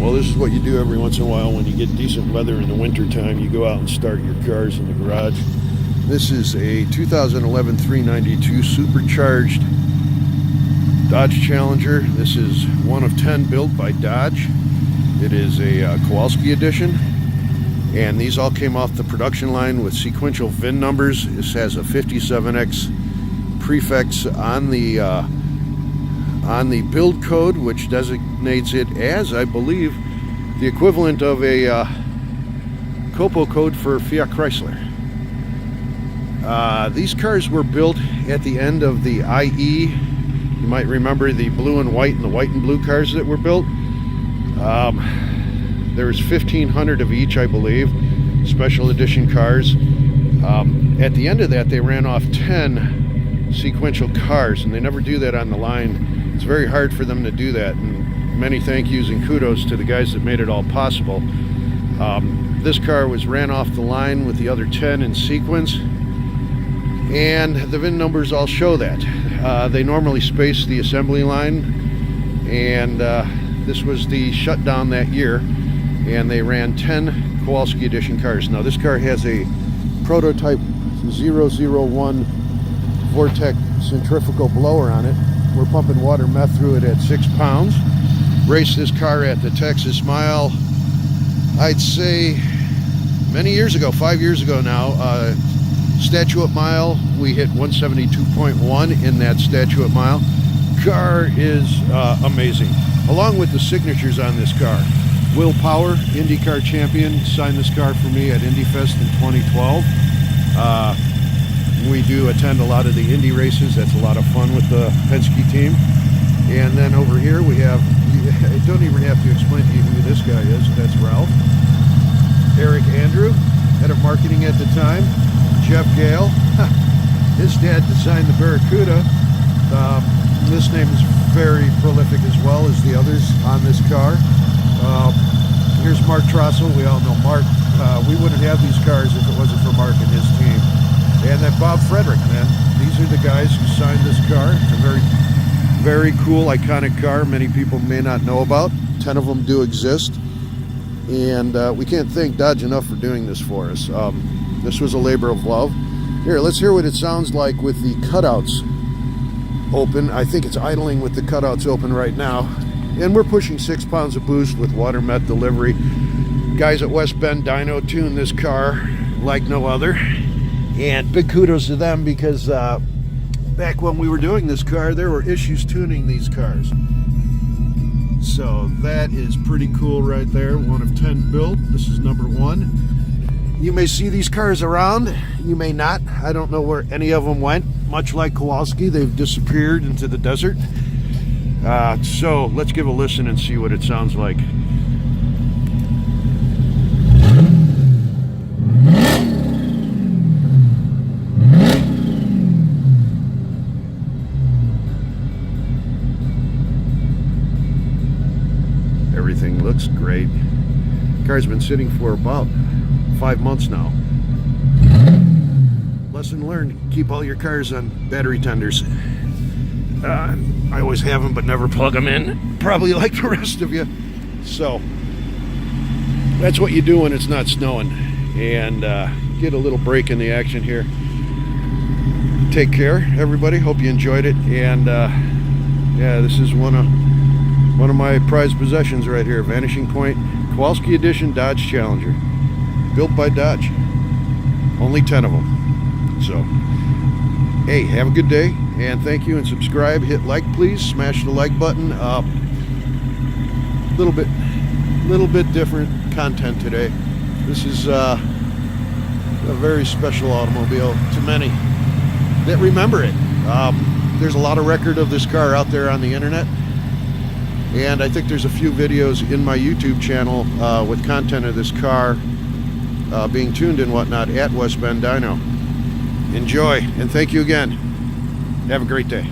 Well, this is what you do every once in a while when you get decent weather in the winter time. You go out and start your cars in the garage. This is a 2011 392 Supercharged Dodge Challenger. This is one of 10 built by Dodge. It is a Kowalski edition, and these all came off the production line with sequential VIN numbers. This has a 57X prefix on the build code, which designates it as, I believe, the equivalent of a Copo code for Fiat Chrysler. These cars were built at the end of the IE. You might remember the blue and white and the white and blue cars that were built. There was 1,500 of each, I believe, special edition cars. At the end of that, they ran off 10 sequential cars, and they never do that on the line. It's very hard for them to do that, and many thank yous and kudos to the guys that made it all possible. This car was ran off the line with the other 10 in sequence, and the VIN numbers all show that. They normally space the assembly line, and this was the shutdown that year, and they ran 10 Kowalski edition cars. Now this car has a prototype 001 Vortex centrifugal blower on it. We're pumping water meth through it at 6 pounds. Raced this car at the Texas Mile, I'd say many years ago, 5 years ago now. Statuette Mile, we hit 172.1 in that Statuette Mile. Car is amazing. Along with the signatures on this car. Will Power, IndyCar champion, signed this car for me at IndyFest in 2012. We do attend a lot of the Indy races. That's a lot of fun with the Penske team. And then over here we have, I don't even have to explain to you who this guy is. That's Ralph. Eric Andrew, head of marketing at the time. Jeff Gale, his dad designed the Barracuda. This name is very prolific as well as the others on this car. Here's Mark Trossel. We all know Mark. We wouldn't have these cars if it wasn't for Mark and his team. And then Bob Frederick, man. These are the guys who signed this car. It's a very, very cool, iconic car many people may not know about. 10 of them do exist. And we can't thank Dodge enough for doing this for us. This was a labor of love. Here, let's hear what it sounds like with the cutouts open. I think it's idling with the cutouts open right now. And we're pushing 6 pounds of boost with water met delivery. Guys at West Bend Dyno tuned this car like no other. And big kudos to them, because back when we were doing this car, there were issues tuning these cars. So that is pretty cool right there. One of 10 built. This is number 1. You may see these cars around. You may not. I don't know where any of them went. Much like Kowalski, they've disappeared into the desert. So let's give a listen and see what it sounds like. Everything looks great. Car's been sitting for about 5 months now. Lesson learned, keep all your cars on battery tenders. I always have them but never plug them in, probably like the rest of you. So that's what you do when it's not snowing, and get a little break in the action here. Take care, everybody. Hope you enjoyed it. And yeah, this is one of my prized possessions right here. Vanishing Point Kowalski edition Dodge Challenger, built by Dodge. Only 10 of them. So hey, have a good day, and thank you, and subscribe. Hit like, please. Smash the like button. Little bit different content today. This is a very special automobile to many that remember it. There's a lot of record of this car out there on the internet, and I think there's a few videos in my YouTube channel with content of this car being tuned and whatnot at West Bend Dyno. Enjoy, and thank you again. Have a great day.